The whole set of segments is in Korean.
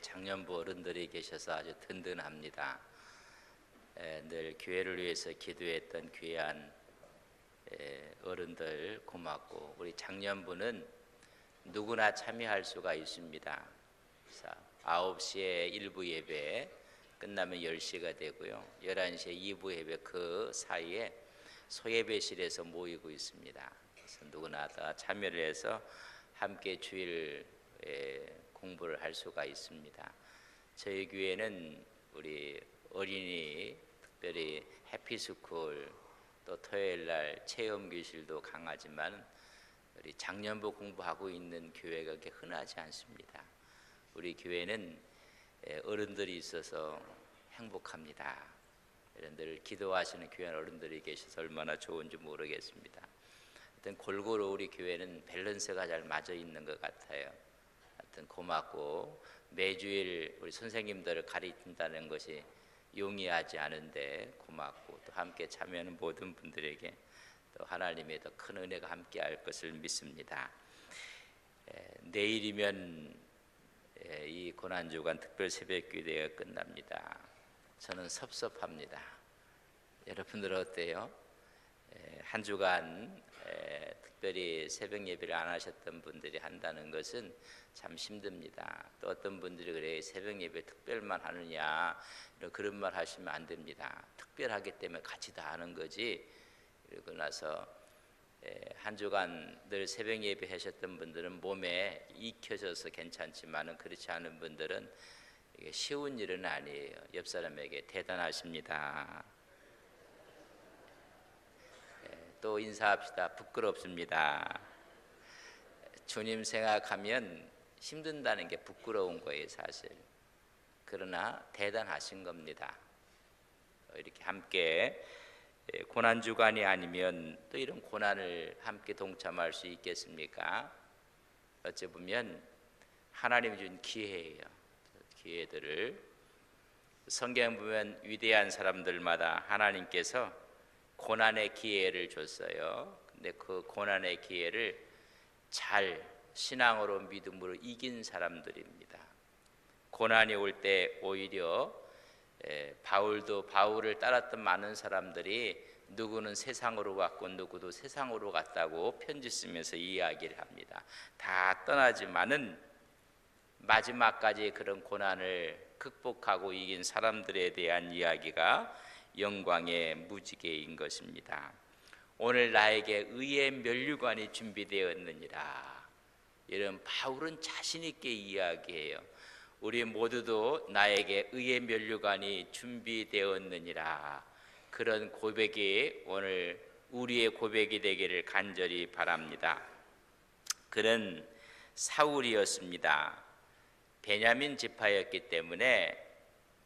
장년부 어른들이 계셔서 아주 든든합니다. 늘 교회를 위해서 기도했던 귀한 어른들 고맙고, 우리 장년부는 누구나 참여할 수가 있습니다. 9시에 1부 예배 끝나면 10시가 되고요, 11시에 2부 예배 그 사이에 소예배실에서 모이고 있습니다. 그래서 누구나 다 참여를 해서 함께 주일 공부를 할 수가 있습니다. 저희 교회는 우리 어린이, 특별히 해피스쿨, 또 토요일날 체험교실도 강하지만 우리 장년부 공부하고 있는 교회가 그렇게 흔하지 않습니다. 우리 교회는 어른들이 있어서 행복합니다. 늘 기도하시는 귀한 어른들이 계셔서 얼마나 좋은지 모르겠습니다. 하여튼 골고루 우리 교회는 밸런스가 잘 맞아 있는 것 같아요. 하여튼 고맙고, 매주일 우리 선생님들을 가르친다는 것이 용이하지 않은데 고맙고, 또 함께 참여하는 모든 분들에게 또 하나님의 더 큰 은혜가 함께 할 것을 믿습니다. 내일이면 이 고난주간 특별 새벽기도회가 끝납니다. 저는 섭섭합니다. 여러분들 어때요? 한 주간 특별히 새벽 예배를 안 하셨던 분들이 한다는 것은 참 힘듭니다. 또 어떤 분들이 그래, 새벽 예배 특별만 하느냐, 그런 말 하시면 안 됩니다. 특별하기 때문에 같이 다 하는 거지. 그러고 나서 한 주간 늘 새벽 예배 하셨던 분들은 몸에 익혀져서 괜찮지만은 그렇지 않은 분들은 이게 쉬운 일은 아니에요. 옆 사람에게 대단하십니다. 또 인사합시다. 부끄럽습니다. 주님 생각하면 힘든다는 게 부끄러운 거예요, 사실. 그러나 대단하신 겁니다. 이렇게 함께 고난주간이 아니면 또 이런 고난을 함께 동참할 수 있겠습니까? 어찌 보면 하나님이 준 기회예요. 기회들을 성경 보면 위대한 사람들마다 하나님께서 고난의 기회를 줬어요. 근데 그 고난의 기회를 잘 신앙으로, 믿음으로 이긴 사람들입니다. 고난이 올 때 오히려 바울을 따랐던 많은 사람들이 누구는 세상으로 갔고 누구도 세상으로 갔다고 편지 쓰면서 이야기를 합니다. 다 떠나지만은 마지막까지 그런 고난을 극복하고 이긴 사람들에 대한 이야기가 영광의 무지개인 것입니다. 오늘 나에게 의의 면류관이 준비되었느니라. 이런 바울은 자신 있게 이야기해요. 우리 모두도 나에게 의의 면류관이 준비되었느니라. 그런 고백이 오늘 우리의 고백이 되기를 간절히 바랍니다. 그는 사울이었습니다. 베냐민 지파였기 때문에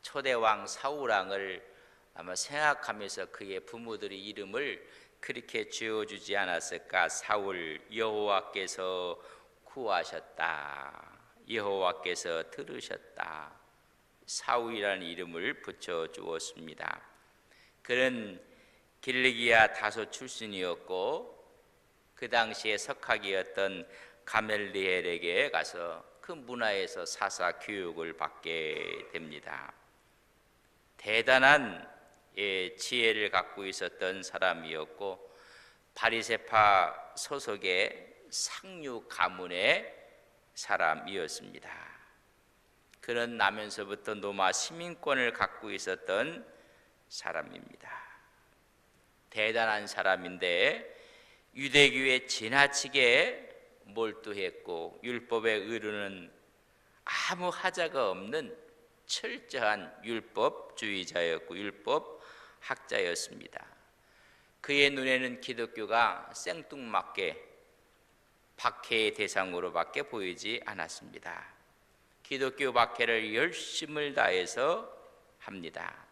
초대왕 사울왕을 아마 생각하면서 그의 부모들의 이름을 그렇게 지어주지 않았을까. 사울, 여호와께서 구하셨다. 여호와께서 들으셨다. 사울이라는 이름을 붙여주었습니다. 그는 길르기야 다소 출신이었고 그 당시에 석학이었던 가멜리엘에게 가서 그 문화에서 사사 교육을 받게 됩니다. 대단한 지혜를 갖고 있었던 사람이었고 바리새파 소속의 상류 가문의 사람이었습니다. 그는 나면서부터 로마 시민권을 갖고 있었던 사람입니다. 대단한 사람인데 유대교에 지나치게 몰두했고 율법의 의로는 아무 하자가 없는 철저한 율법주의자였고 율법학자였습니다. 그의 눈에는 기독교가 생뚱맞게 박해의 대상으로밖에 보이지 않았습니다. 기독교 박해를 열심을 다해서 합니다.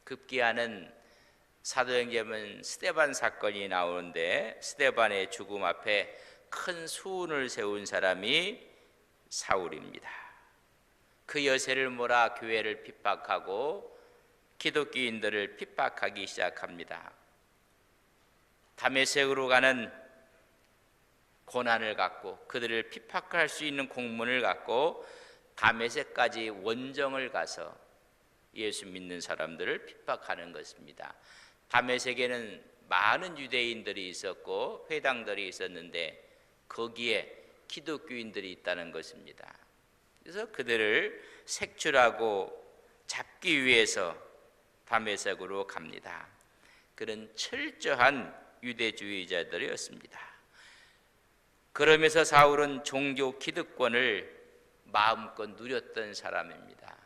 급기야는 사도행전은 스데반 사건이 나오는데 스데반의 죽음 앞에 큰 수운을 세운 사람이 사울입니다. 그 여세를 몰아 교회를 핍박하고 기독교인들을 핍박하기 시작합니다. 다메섹으로 가는 고난을 갖고 그들을 핍박할 수 있는 공문을 갖고 다메섹까지 원정을 가서 예수 믿는 사람들을 핍박하는 것입니다. 다메섹에는 많은 유대인들이 있었고 회당들이 있었는데 거기에 기독교인들이 있다는 것입니다. 그래서 그들을 색출하고 잡기 위해서 다메섹으로 갑니다. 그런 철저한 유대주의자들이었습니다. 그러면서 사울은 종교 기득권을 마음껏 누렸던 사람입니다.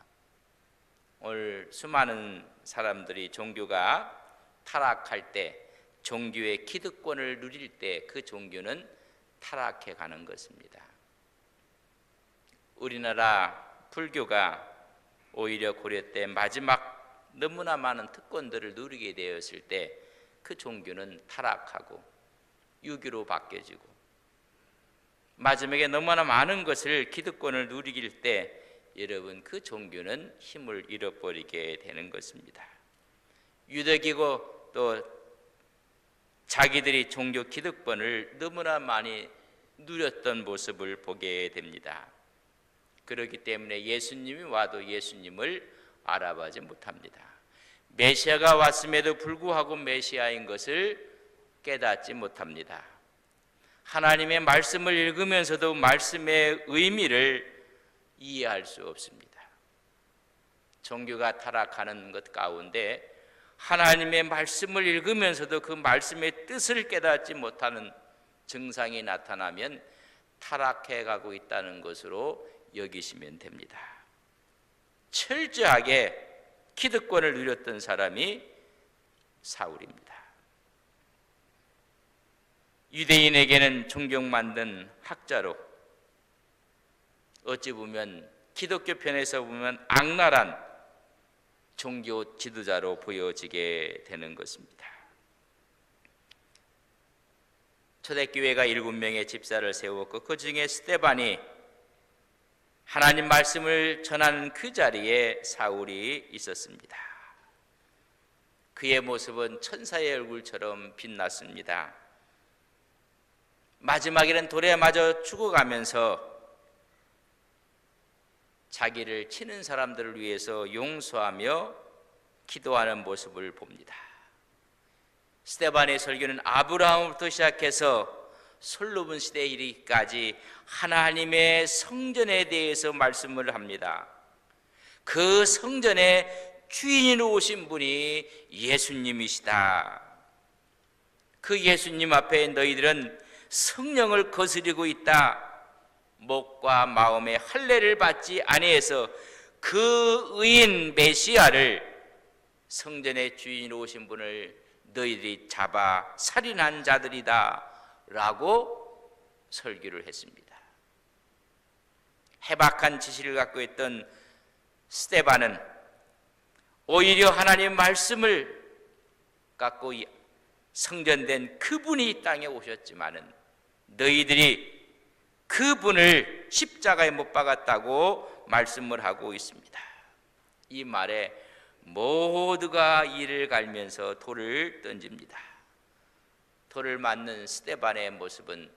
오늘 수많은 사람들이 종교가 타락할 때, 종교의 기득권을 누릴 때 그 종교는 타락해 가는 것입니다. 우리나라 불교가 오히려 고려 때 마지막 너무나 많은 특권들을 누리게 되었을 때 그 종교는 타락하고 유교로 바뀌어지고, 마지막에 너무나 많은 것을 기득권을 누리길 때 여러분 그 종교는 힘을 잃어버리게 되는 것입니다. 유대기고 또 자기들이 종교 기득권을 너무나 많이 누렸던 모습을 보게 됩니다. 그렇기 때문에 예수님이 와도 예수님을 알아보지 못합니다. 메시아가 왔음에도 불구하고 메시아인 것을 깨닫지 못합니다. 하나님의 말씀을 읽으면서도 말씀의 의미를 이해할 수 없습니다. 종교가 타락하는 것 가운데 하나님의 말씀을 읽으면서도 그 말씀의 뜻을 깨닫지 못하는 증상이 나타나면 타락해 가고 있다는 것으로 여기시면 됩니다. 철저하게 기득권을 누렸던 사람이 사울입니다. 유대인에게는 존경 만든 학자로, 어찌 보면 기독교 편에서 보면 악랄한 종교 지도자로 보여지게 되는 것입니다. 초대교회가 7명의 집사를 세웠고 그 중에 스데반이 하나님 말씀을 전하는 그 자리에 사울이 있었습니다. 그의 모습은 천사의 얼굴처럼 빛났습니다. 마지막에는 돌에 맞아 죽어가면서 자기를 치는 사람들을 위해서 용서하며 기도하는 모습을 봅니다. 스데반의 설교는 아브라함부터 시작해서 솔로몬 시대에 이르기까지 하나님의 성전에 대해서 말씀을 합니다. 그 성전의 주인으로 오신 분이 예수님이시다. 그 예수님 앞에 너희들은 성령을 거스리고 있다. 목과 마음의 할례를 받지 아니해서 그 의인 메시아를, 성전의 주인으로 오신 분을 너희들이 잡아 살인한 자들이다 라고 설교를 했습니다. 해박한 지식을 갖고 있던 스데반은 오히려 하나님 말씀을 갖고 성전된 그분이 이 땅에 오셨지만은 너희들이 그분을 십자가에 못 박았다고 말씀을 하고 있습니다. 이 말에 모두가 이를 갈면서 돌을 던집니다. 돌을 맞는 스데반의 모습은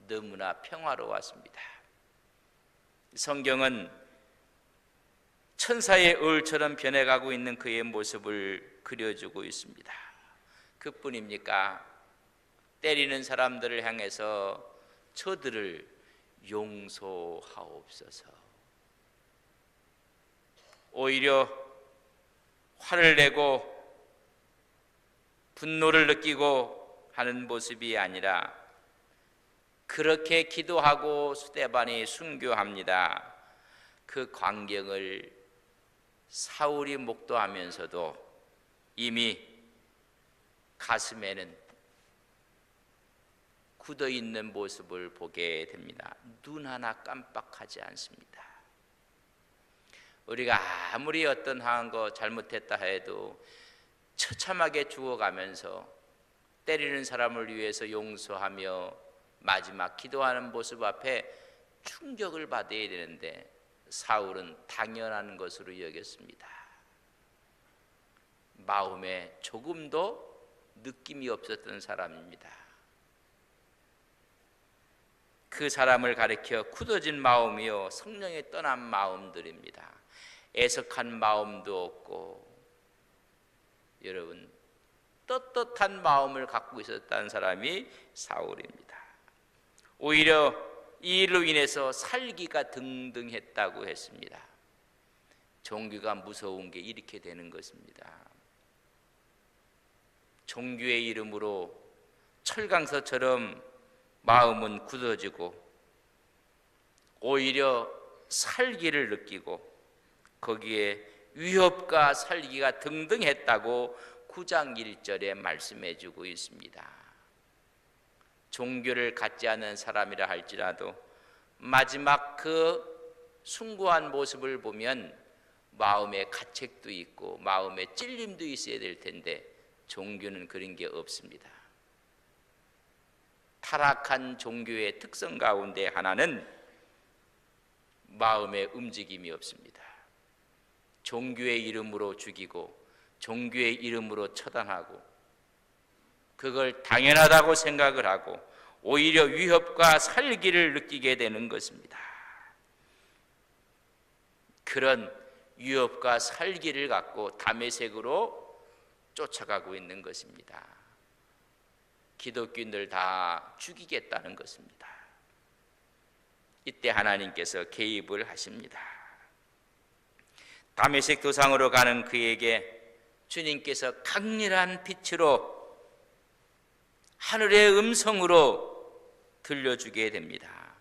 너무나 평화로웠습니다. 성경은 천사의 얼처럼 변해가고 있는 그의 모습을 그려주고 있습니다. 그뿐입니까? 때리는 사람들을 향해서 저들을 용서하옵소서. 오히려 화를 내고 분노를 느끼고 하는 모습이 아니라 그렇게 기도하고 스데반이 순교합니다. 그 광경을 사울이 목도하면서도 이미 가슴에는 굳어있는 모습을 보게 됩니다. 눈 하나 깜빡하지 않습니다. 우리가 아무리 어떤 한 거 잘못했다 해도 처참하게 죽어가면서 때리는 사람을 위해서 용서하며 마지막 기도하는 모습 앞에 충격을 받아야 되는데 사울은 당연한 것으로 여겼습니다. 마음에 조금도 느낌이 없었던 사람입니다. 그 사람을 가리켜 굳어진 마음이요 성령이 떠난 마음들입니다. 애석한 마음도 없고, 여러분 떳떳한 마음을 갖고 있었다는 사람이 사울입니다. 오히려 이 일로 인해서 살기가 등등했다고 했습니다. 종교가 무서운 게 이렇게 되는 것입니다. 종교의 이름으로 철강서처럼 마음은 굳어지고 오히려 살기를 느끼고 거기에 위협과 살기가 등등했다고 9장 1절에 말씀해 주고 있습니다. 종교를 갖지 않은 사람이라 할지라도 마지막 그 숭고한 모습을 보면 마음에 가책도 있고 마음에 찔림도 있어야 될 텐데 종교는 그런 게 없습니다. 타락한 종교의 특성 가운데 하나는 마음의 움직임이 없습니다. 종교의 이름으로 죽이고 종교의 이름으로 처단하고 그걸 당연하다고 생각을 하고 오히려 위협과 살기를 느끼게 되는 것입니다. 그런 위협과 살기를 갖고 다메섹으로 쫓아가고 있는 것입니다. 기독교인들 다 죽이겠다는 것입니다. 이때 하나님께서 개입을 하십니다. 다메섹 도상으로 가는 그에게 주님께서 강렬한 빛으로 하늘의 음성으로 들려주게 됩니다.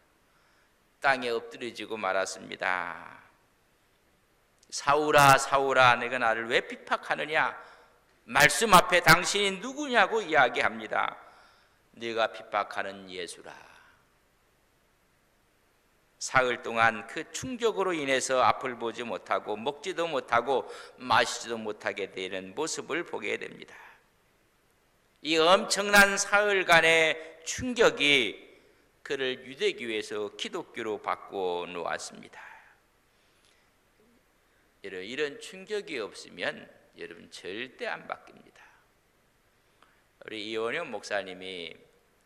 땅에 엎드려지고 말았습니다. 사울아 사울아 내가 나를 왜 핍박하느냐. 말씀 앞에 당신이 누구냐고 이야기합니다. 네가 핍박하는 예수라. 사흘 동안 그 충격으로 인해서 앞을 보지 못하고 먹지도 못하고 마시지도 못하게 되는 모습을 보게 됩니다. 이 엄청난 사흘간의 충격이 그를 유대교에서 기독교로 바꿔 놓았습니다. 이런 충격이 없으면 여러분 절대 안 바뀝니다. 우리 이원영 목사님이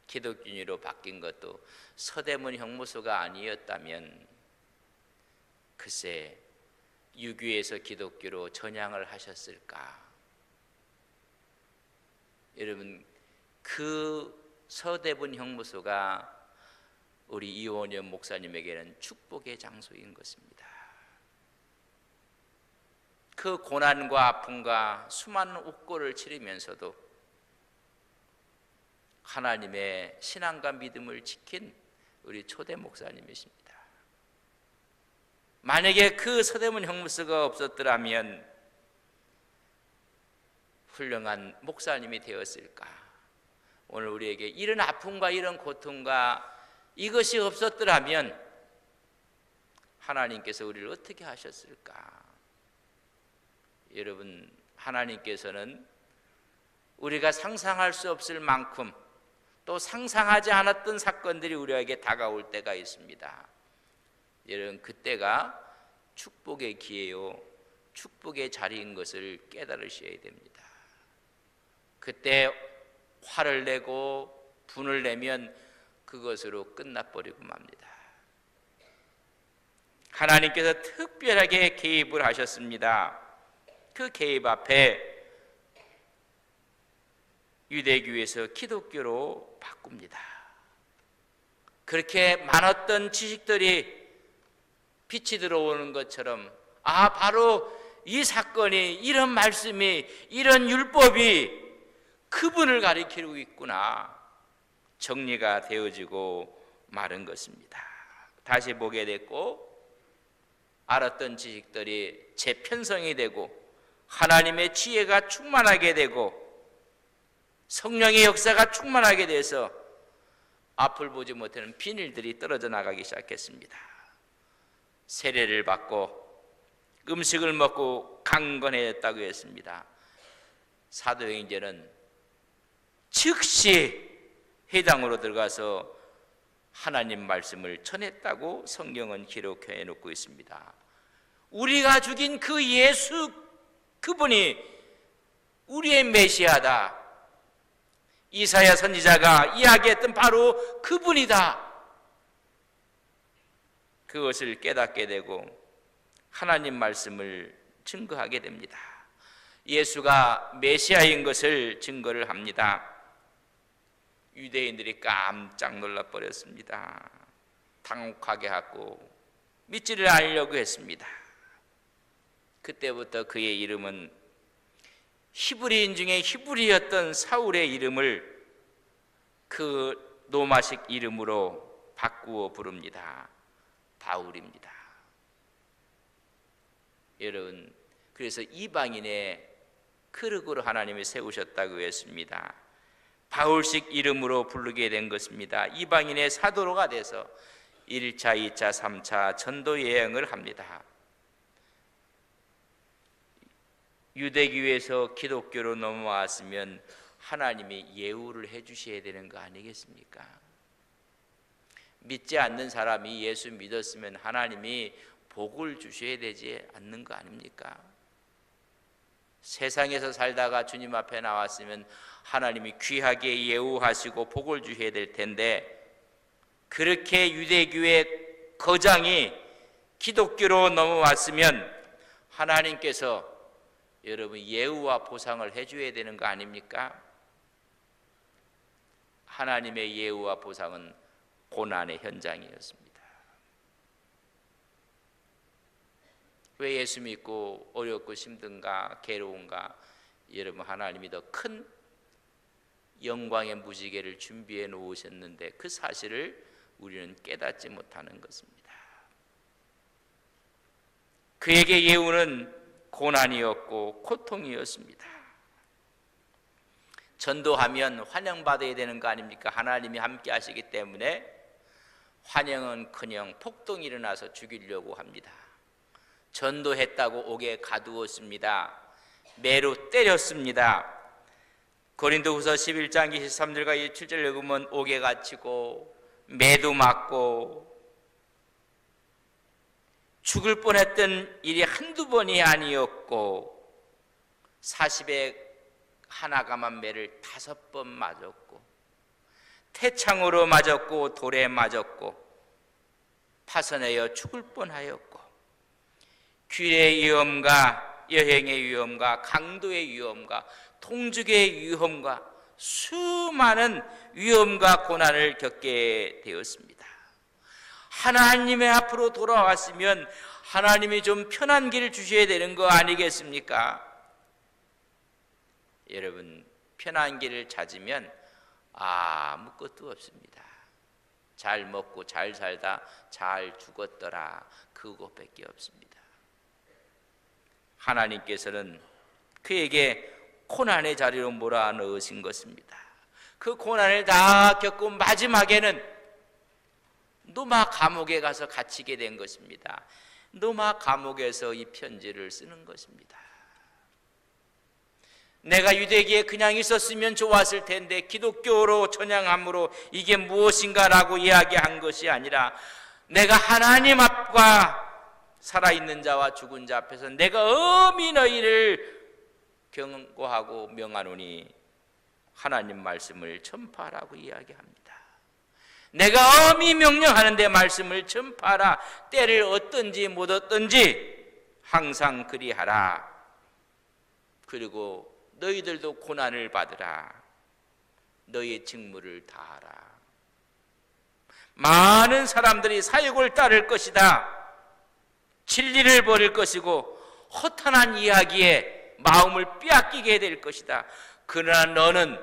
기독교인으로 바뀐 것도 서대문 형무소가 아니었다면 글쎄 유교에서 기독교로 전향을 하셨을까? 여러분 그 서대문 형무소가 우리 이원영 목사님에게는 축복의 장소인 것입니다. 그 고난과 아픔과 수많은 옥고를 치르면서도 하나님의 신앙과 믿음을 지킨 우리 초대 목사님이십니다. 만약에 그 서대문 형무소가 없었더라면 훌륭한 목사님이 되었을까? 오늘 우리에게 이런 아픔과 이런 고통과 이것이 없었더라면 하나님께서 우리를 어떻게 하셨을까? 여러분 하나님께서는 우리가 상상할 수 없을 만큼 또 상상하지 않았던 사건들이 우리에게 다가올 때가 있습니다. 여러분 그때가 축복의 기회요 축복의 자리인 것을 깨달으셔야 됩니다. 그때 화를 내고 분을 내면 그것으로 끝나버리고 맙니다. 하나님께서 특별하게 개입을 하셨습니다. 그 개입 앞에 유대교에서 기독교로 바꿉니다. 그렇게 많았던 지식들이 빛이 들어오는 것처럼 바로 이 사건이 이런 말씀이 이런 율법이 그분을 가리키고 있구나 정리가 되어지고 마른 것입니다. 다시 보게 됐고 알았던 지식들이 재편성이 되고 하나님의 지혜가 충만하게 되고 성령의 역사가 충만하게 돼서 앞을 보지 못하는 비늘들이 떨어져 나가기 시작했습니다. 세례를 받고 음식을 먹고 강건해졌다고 했습니다. 사도행전은 즉시 회당으로 들어가서 하나님 말씀을 전했다고 성경은 기록해 놓고 있습니다. 우리가 죽인 그 예수 그분이 우리의 메시아다. 이사야 선지자가 이야기했던 바로 그분이다. 그것을 깨닫게 되고 하나님 말씀을 증거하게 됩니다. 예수가 메시아인 것을 증거를 합니다. 유대인들이 깜짝 놀라 버렸습니다. 당혹하게 하고 믿지를 않으려고 했습니다. 그때부터 그의 이름은 히브리인 중에 히브리였던 사울의 이름을 그 로마식 이름으로 바꾸어 부릅니다. 바울입니다. 여러분, 그래서 이방인의 크륵으로 하나님이 세우셨다고 했습니다. 바울식 이름으로 부르게 된 것입니다. 이방인의 사도로가 돼서 1차, 2차, 3차 전도 여행을 합니다. 유대교에서 기독교로 넘어왔으면 하나님이 예우를 해 주셔야 되는 거 아니겠습니까? 믿지 않는 사람이 예수 믿었으면 하나님이 복을 주셔야 되지 않는 거 아닙니까? 세상에서 살다가 주님 앞에 나왔으면 하나님이 귀하게 예우하시고 복을 주셔야 될 텐데, 그렇게 유대교의 거장이 기독교로 넘어왔으면 하나님께서 여러분 예우와 보상을 해줘야 되는 거 아닙니까? 하나님의 예우와 보상은 고난의 현장이었습니다. 왜 예수 믿고 어렵고 힘든가 괴로운가? 여러분, 하나님이 더 큰 영광의 무지개를 준비해 놓으셨는데 그 사실을 우리는 깨닫지 못하는 것입니다. 그에게 예우는 고난이었고 고통이었습니다. 전도하면 환영받아야 되는 거 아닙니까? 하나님이 함께 하시기 때문에 환영은커녕 폭동이 일어나서 죽이려고 합니다. 전도했다고 옥에 가두었습니다. 매로 때렸습니다. 고린도후서 11장 23절과 27절 읽으면 옥에 갇히고 매도 맞고 죽을 뻔했던 일이 한두 번이 아니었고 40에 하나가만 매를 5번 맞았고 태창으로 맞았고 돌에 맞았고 파선하여 죽을 뻔하였고 길의 위험과 여행의 위험과 강도의 위험과 통죽의 위험과 수많은 위험과 고난을 겪게 되었습니다. 하나님의 앞으로 돌아왔으면 하나님이 좀 편한 길을 주셔야 되는 거 아니겠습니까? 여러분, 편한 길을 찾으면 아무것도 없습니다. 잘 먹고 잘 살다 잘 죽었더라, 그것밖에 없습니다. 하나님께서는 그에게 고난의 자리로 몰아넣으신 것입니다. 그 고난을 다 겪고 마지막에는 노마 감옥에 가서 갇히게 된 것입니다. 노마 감옥에서 이 편지를 쓰는 것입니다. 내가 유대기에 그냥 있었으면 좋았을 텐데 기독교로 전향함으로 이게 무엇인가라고 이야기한 것이 아니라 내가 하나님 앞과 살아있는 자와 죽은 자 앞에서 내가 엄히 너희를 경고하고 명하노니 하나님 말씀을 전파하라고 이야기합니다. 내가 엄히 명령하는데 말씀을 전파하라. 때를 얻든지 못 얻든지 항상 그리하라. 그리고 너희들도 고난을 받으라. 너희의 직무를 다하라. 많은 사람들이 사역을 따를 것이다. 진리를 버릴 것이고 허탄한 이야기에 마음을 빼앗기게 될 것이다. 그러나 너는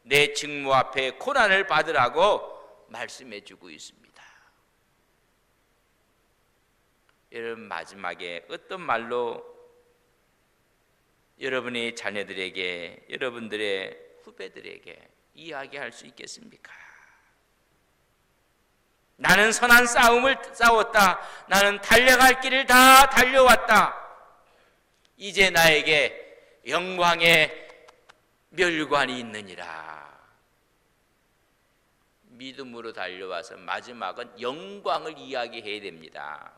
내 직무 앞에 고난을 받으라고 말씀해 주고 있습니다. 여러분, 마지막에 어떤 말로 여러분의 자녀들에게, 여러분들의 후배들에게 이야기할 수 있겠습니까? 나는 선한 싸움을 싸웠다. 나는 달려갈 길을 다 달려왔다. 이제 나에게 영광의 멸관이 있느니라. 믿음으로 달려와서 마지막은 영광을 이야기해야 됩니다.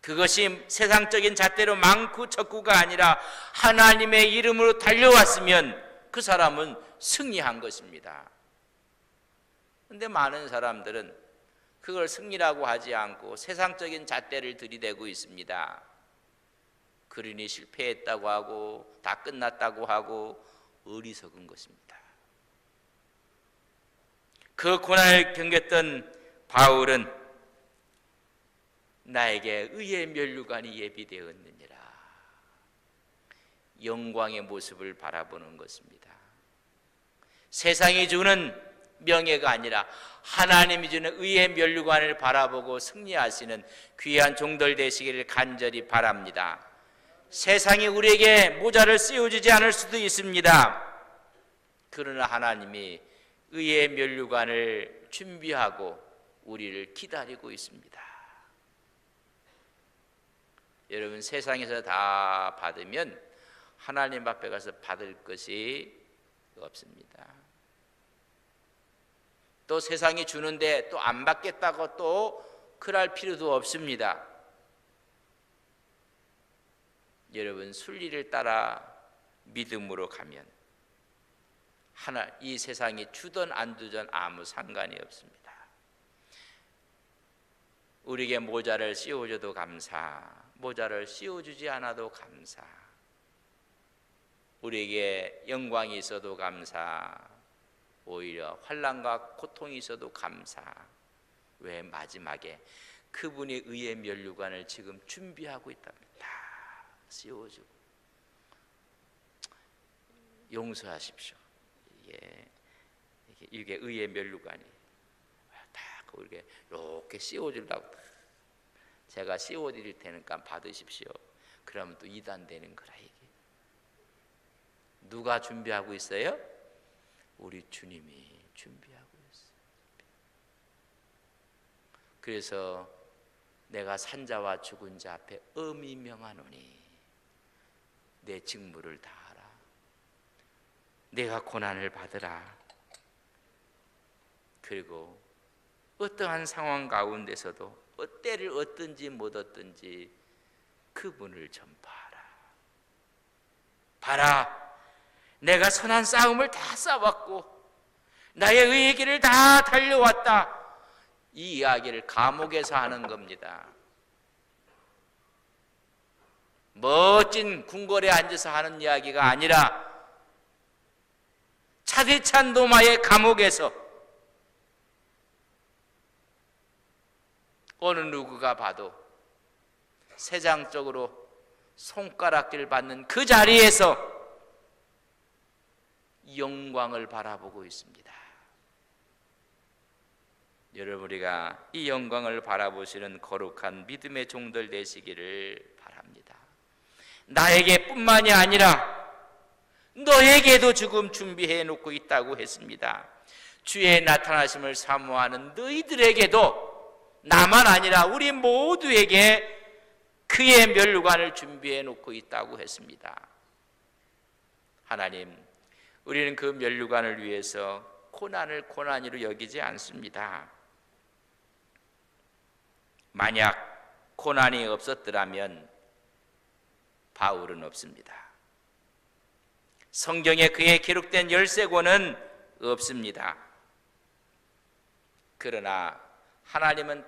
그것이 세상적인 잣대로 많고 적고가 아니라 하나님의 이름으로 달려왔으면 그 사람은 승리한 것입니다. 그런데 많은 사람들은 그걸 승리라고 하지 않고 세상적인 잣대를 들이대고 있습니다. 그러니 실패했다고 하고 다 끝났다고 하고 어리석은 것입니다. 그 고난을 견뎠던 바울은 나에게 의의 면류관이 예비되었느니라. 영광의 모습을 바라보는 것입니다. 세상이 주는 명예가 아니라 하나님이 주는 의의 면류관을 바라보고 승리하시는 귀한 종들 되시기를 간절히 바랍니다. 세상이 우리에게 모자를 씌워주지 않을 수도 있습니다. 그러나 하나님이 의의 면류관을 준비하고 우리를 기다리고 있습니다. 여러분, 세상에서 다 받으면 하나님 앞에 가서 받을 것이 없습니다. 또 세상이 주는데 또 안 받겠다고 또 그럴 필요도 없습니다. 여러분, 순리를 따라 믿음으로 가면 이 세상이 주든 안 주든 아무 상관이 없습니다. 우리에게 모자를 씌워줘도 감사, 모자를 씌워주지 않아도 감사, 우리에게 영광이 있어도 감사, 오히려 환난과 고통이 있어도 감사. 왜? 마지막에 그분이 의의 면류관을 지금 준비하고 있답니다. 다 씌워주고. 용서하십시오. 이게 의의 면류관이 다 이렇게 씌워주려고, 제가 씌워드릴 테니까 받으십시오. 그러면 또 이단되는 거라. 이게 누가 준비하고 있어요? 우리 주님이 준비하고 있어요. 그래서 내가 산자와 죽은 자 앞에 엄히 명하노니 내 직무를 다하라. 내가 고난을 받으라. 그리고 어떠한 상황 가운데서도 때를 얻든지 못 얻든지 그분을 전파하라. 봐라, 내가 선한 싸움을 다 싸웠고 나의 의의 길을 다 달려왔다. 이 이야기를 감옥에서 하는 겁니다. 멋진 궁궐에 앉아서 하는 이야기가 아니라 차디찬 도마의 감옥에서 어느 누구가 봐도 세상적으로 손가락질 받는 그 자리에서 영광을 바라보고 있습니다. 여러분, 우리가 이 영광을 바라보시는 거룩한 믿음의 종들 되시기를 바랍니다. 나에게 뿐만이 아니라 너에게도 지금 준비해 놓고 있다고 했습니다. 주의 나타나심을 사모하는 너희들에게도, 나만 아니라 우리 모두에게 그의 면류관을 준비해 놓고 있다고 했습니다. 하나님, 우리는 그 면류관을 위해서 고난을 고난이로 여기지 않습니다. 만약 고난이 없었더라면 바울은 없습니다. 성경에 그의 기록된 13권은 없습니다. 그러나 하나님은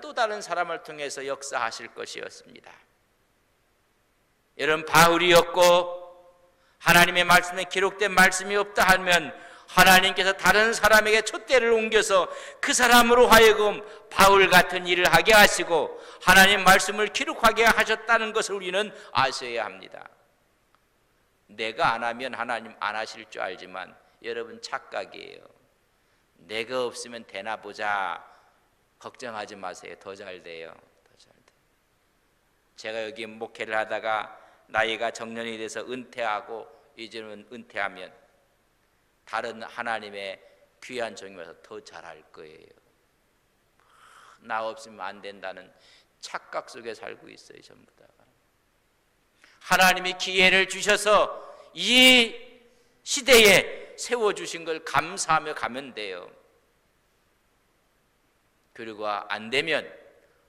또 다른 사람을 통해서 역사하실 것이었습니다. 여러분, 바울이었고 하나님의 말씀에 기록된 말씀이 없다 하면 하나님께서 다른 사람에게 촛대를 옮겨서 그 사람으로 하여금 바울 같은 일을 하게 하시고 하나님 말씀을 기록하게 하셨다는 것을 우리는 아셔야 합니다. 내가 안 하면 하나님 안 하실 줄 알지만 여러분, 착각이에요. 내가 없으면 되나 보자. 걱정하지 마세요. 더 잘 돼요. 더 잘 돼요. 제가 여기 목회를 하다가 나이가 정년이 돼서 은퇴하고 이제는 은퇴하면 다른 하나님의 귀한 종이 와서 더 잘할 거예요. 나 없으면 안 된다는 착각 속에 살고 있어요. 전부 다. 하나님이 기회를 주셔서 이 시대에 세워주신 걸 감사하며 가면 돼요. 그리고 안 되면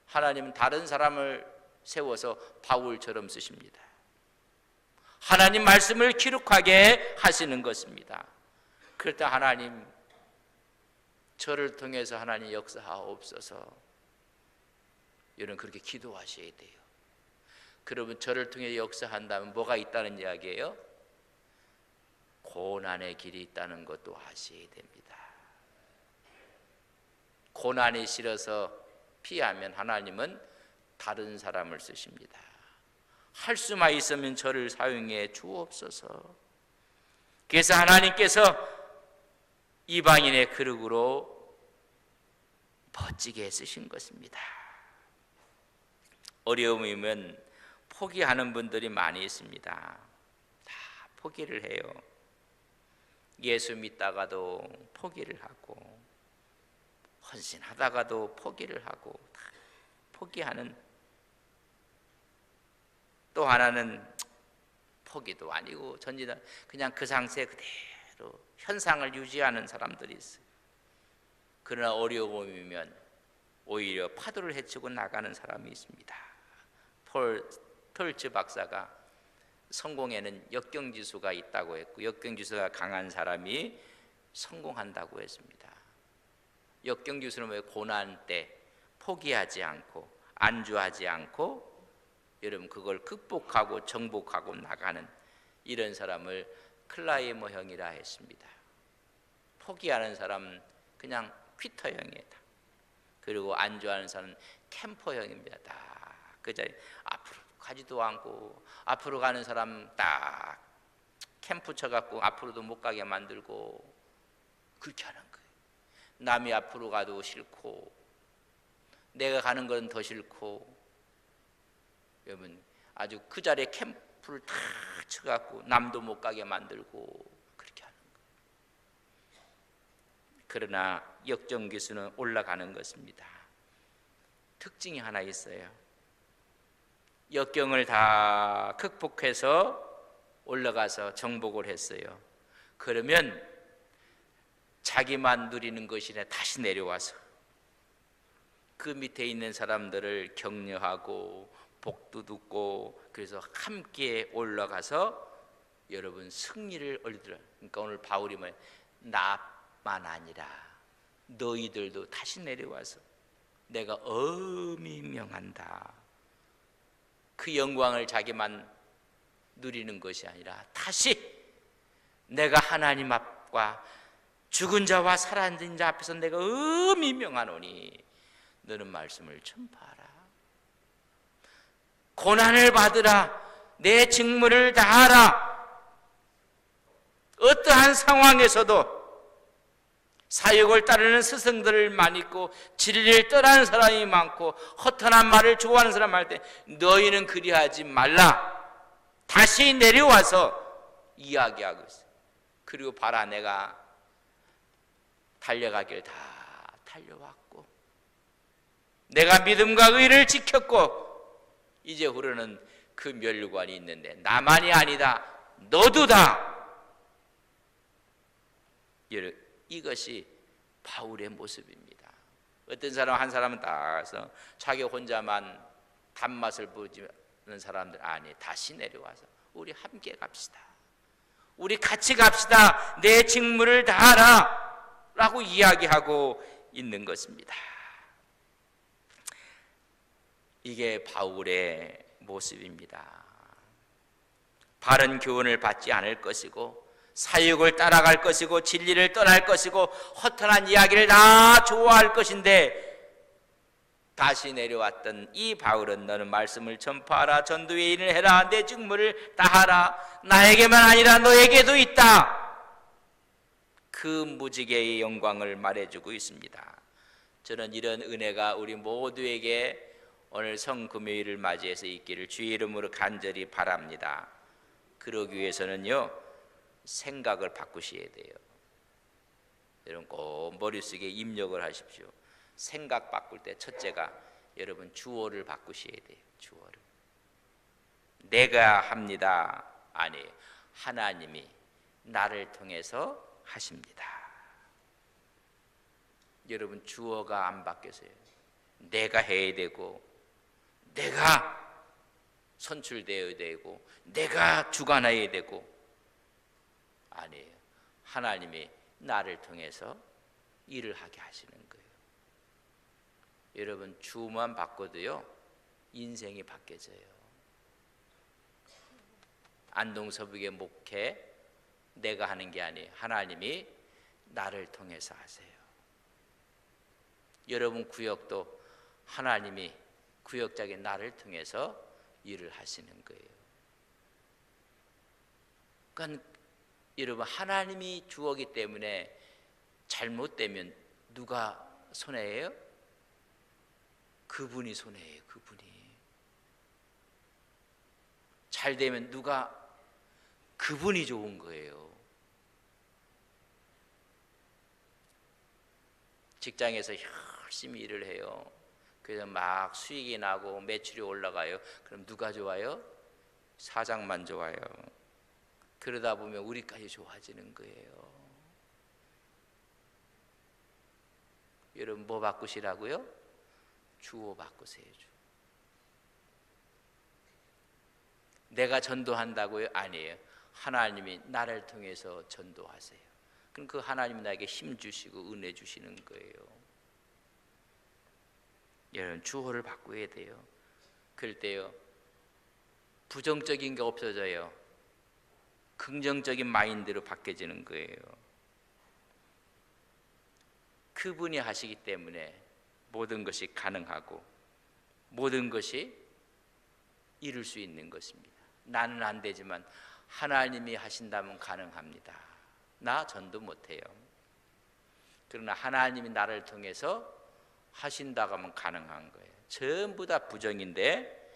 하나님은 다른 사람을 세워서 바울처럼 쓰십니다. 하나님 말씀을 기록하게 하시는 것입니다. 그럴 때 하나님, 저를 통해서 하나님 역사하옵소서. 여러분 그렇게 기도하셔야 돼요. 그러면 저를 통해 역사한다면 뭐가 있다는 이야기예요? 고난의 길이 있다는 것도 아셔야 됩니다. 고난이 싫어서 피하면 하나님은 다른 사람을 쓰십니다. 할 수만 있으면 저를 사용해 주옵소서. 그래서 하나님께서 이방인의 그릇으로 멋지게 쓰신 것입니다. 어려움이면 포기하는 분들이 많이 있습니다. 다 포기를 해요. 예수 믿다가도 포기를 하고, 헌신하다가도 포기를 하고, 다 포기하는. 또 하나는 포기도 아니고 전진한 그냥 그 상태 그대로 현상을 유지하는 사람들이 있어요. 그러나 어려움이면 오히려 파도를 헤치고 나가는 사람이 있습니다. 톨츠 박사가 성공에는 역경지수가 있다고 했고, 역경지수가 강한 사람이 성공한다고 했습니다. 역경지수는 왜 고난 때 포기하지 않고 안주하지 않고 여러분 그걸 극복하고 정복하고 나가는 이런 사람을 클라이머형이라 했습니다. 포기하는 사람은 그냥 퀴터형이다. 그리고 안주하는 사람은 캠퍼형입니다. 다 그 자리 앞으로 가지도 않고, 앞으로 가는 사람 딱 캠프 쳐갖고 앞으로도 못 가게 만들고 그렇게 하는 거예요. 남이 앞으로 가도 싫고 내가 가는 건 더 싫고, 여러분 아주 그 자리에 캠프를 다 쳐갖고 남도 못 가게 만들고 그렇게 하는 거예요. 그러나 역전기수는 올라가는 것입니다. 특징이 하나 있어요. 역경을 다 극복해서 올라가서 정복을 했어요. 그러면 자기만 누리는 것이 아니라 다시 내려와서 그 밑에 있는 사람들을 격려하고 복도 듣고, 그래서 함께 올라가서 여러분 승리를 얻으라. 그러니까 오늘 바울이 뭐 나만 아니라 너희들도 다시 내려와서 내가 엄히 명한다. 그 영광을 자기만 누리는 것이 아니라 다시 내가 하나님 앞과 죽은 자와 살아있는 자 앞에서 내가 엄히 명하노니 너는 말씀을 전파하라. 고난을 받으라. 내 직무를 다하라. 어떠한 상황에서도 사역을 따르는 스승들을 많이 있고 진리를 떠나는 사람이 많고 허탄한 말을 좋아하는 사람 할 때 너희는 그리하지 말라. 다시 내려와서 이야기하고 있어요. 그리고 봐라, 내가 달려가길 다 달려왔고 내가 믿음과 의를 지켰고 이제 후로는 그 멸관이 있는데 나만이 아니다. 너도 다. 이것이 바울의 모습입니다. 어떤 사람 한 사람은 다 가서 자기 혼자만 단맛을 보지는 사람들 아니, 다시 내려와서 우리 함께 갑시다. 우리 같이 갑시다. 내 직무를 다하라 라고 이야기하고 있는 것입니다. 이게 바울의 모습입니다. 바른 교훈을 받지 않을 것이고 사육을 따라갈 것이고 진리를 떠날 것이고 허탄한 이야기를 다 좋아할 것인데 다시 내려왔던 이 바울은 너는 말씀을 전파하라. 전도의 일을 해라. 내 직무를 다하라. 나에게만 아니라 너에게도 있다. 그 무지개의 영광을 말해주고 있습니다. 저는 이런 은혜가 우리 모두에게 오늘 성금요일을 맞이해서 있기를 주의 이름으로 간절히 바랍니다. 그러기 위해서는요, 생각을 바꾸셔야 돼요. 여러분 꼭 머릿속에 입력을 하십시오. 생각 바꿀 때 첫째가 여러분 주어를 바꾸셔야 돼요. 주어를. 내가 합니다. 아니에요. 하나님이 나를 통해서 하십니다. 여러분 주어가 안 바뀌어서요. 내가 해야 되고 내가 선출되어야 되고 내가 주관해야 되고 아니에요. 하나님이 나를 통해서 일을 하게 하시는 거예요. 여러분, 주만 바꿔도요 인생이 바뀌어져요. 안동서북의 목회 내가 하는 게 아니에요. 하나님이 나를 통해서 하세요. 여러분 구역도 하나님이 구역장의 나를 통해서 일을 하시는 거예요. 그러니까 여러분, 하나님이 주어기 때문에 잘못되면 누가 손해예요? 그분이 손해예요. 그분이. 잘 되면 누가? 그분이 좋은 거예요. 직장에서 열심히 일을 해요. 그래서 막 수익이 나고 매출이 올라가요. 그럼 누가 좋아요? 사장만 좋아요. 그러다 보면 우리까지 좋아지는 거예요. 여러분, 뭐 바꾸시라고요? 주어 바꾸세요. 주. 내가 전도한다고요? 아니에요. 하나님이 나를 통해서 전도하세요. 그럼 그 하나님이 나에게 힘 주시고 은혜 주시는 거예요. 여러분, 주어를 바꿔야 돼요. 그럴 때요 부정적인 게 없어져요. 긍정적인 마인드로 바뀌어지는 거예요. 그분이 하시기 때문에 모든 것이 가능하고 모든 것이 이룰 수 있는 것입니다. 나는 안 되지만 하나님이 하신다면 가능합니다. 나 전도 못해요. 그러나 하나님이 나를 통해서 하신다고 하면 가능한 거예요. 전부 다 부정인데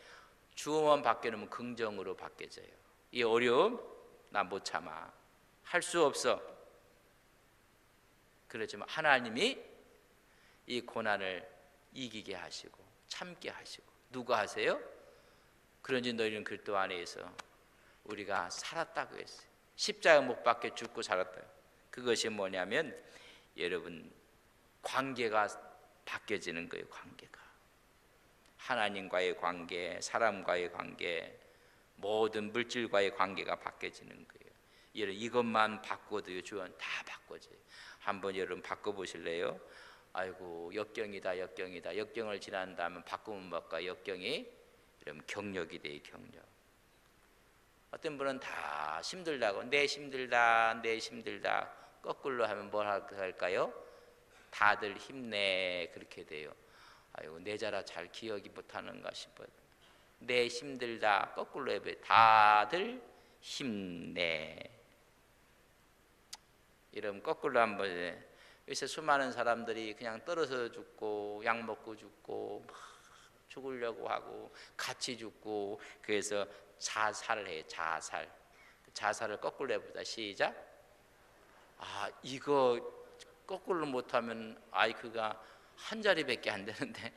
주어만 바뀌어놓으면 긍정으로 바뀌어져요. 이 어려움 나 못 참아, 할 수 없어. 그렇지만 하나님이 이 고난을 이기게 하시고 참게 하시고. 누가 하세요? 그런지 너희는 그리스도 안에서 우리가 살았다고 했어요. 십자가 못 박혀 죽고 살았다. 그것이 뭐냐면 여러분, 관계가 바뀌어지는 거예요. 관계가. 하나님과의 관계, 사람과의 관계, 모든 물질과의 관계가 바뀌어지는 거예요. 여러분, 이것만 바꿔도요 주원 다 바꿔져요. 한번 여러분 바꿔보실래요? 아이고 역경이다 역경이다. 역경을 지난 다음에 바꾸면 뭘까? 역경이 여러분 경력이 돼요. 경력. 어떤 분은 다 힘들다고 내 힘들다 내 힘들다. 거꾸로 하면 뭘 할까요? 다들 힘내. 그렇게 돼요. 아이고 내 자라 잘 기억이 못하는가 싶어요. 내 힘들다 거꾸로 해봐요. 다들 힘내. 이러면 거꾸로 한번 해. 요새 수많은 사람들이 그냥 떨어져 죽고 약 먹고 죽고 막 죽으려고 하고 같이 죽고. 그래서 자살을 해요. 자살. 자살을 거꾸로 해보자. 시작. 아 이거 거꾸로 못하면 아이크가 한 자리밖에 안 되는데.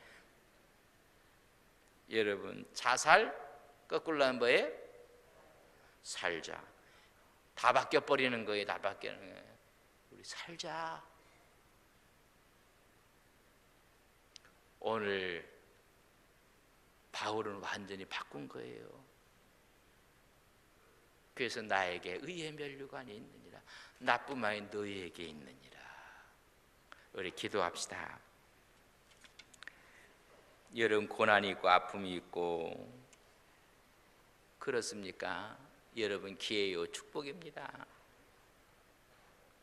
여러분 자살 거꾸로 하는 거예요. 살자. 다 바뀌어버리는 거예요. 다 바뀌는 거예요. 우리 살자. 오늘 바울은 완전히 바꾼 거예요. 그래서 나에게 의의 면류관이 있느니라. 나뿐만이 너희에게 있느니라. 우리 기도합시다. 여러분 고난이 있고 아픔이 있고 그렇습니까? 여러분 기회요 축복입니다.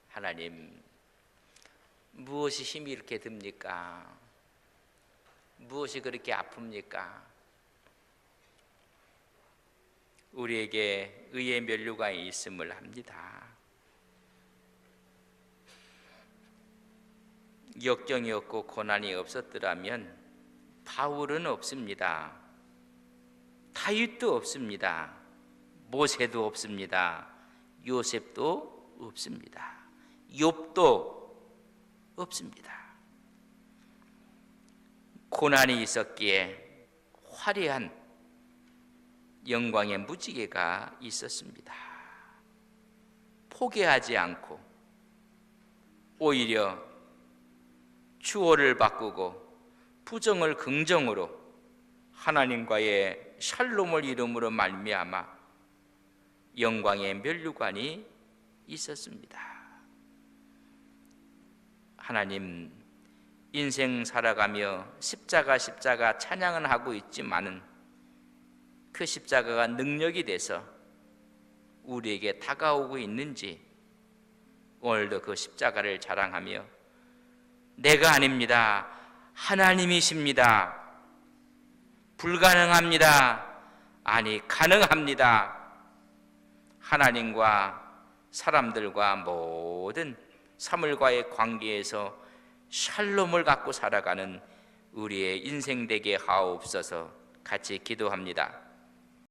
하나님 무엇이 힘이 이렇게 듭니까? 무엇이 그렇게 아픕니까? 우리에게 의의 면류관이 있음을 합니다. 역경이 없고 고난이 없었더라면 바울은 없습니다. 다윗도 없습니다. 모세도 없습니다. 요셉도 없습니다. 욥도 없습니다. 고난이 있었기에 화려한 영광의 무지개가 있었습니다. 포기하지 않고 오히려 추호를 바꾸고 부정을 긍정으로 하나님과의 샬롬을 이름으로 말미암아 영광의 면류관이 있었습니다. 하나님, 인생 살아가며 십자가 찬양은 하고 있지만은 그 십자가가 능력이 돼서 우리에게 다가오고 있는지 오늘도 그 십자가를 자랑하며 내가 아닙니다, 하나님이십니다, 불가능합니다, 아니 가능합니다, 하나님과 사람들과 모든 사물과의 관계에서 샬롬을 갖고 살아가는 우리의 인생 되게 하옵소서. 같이 기도합니다.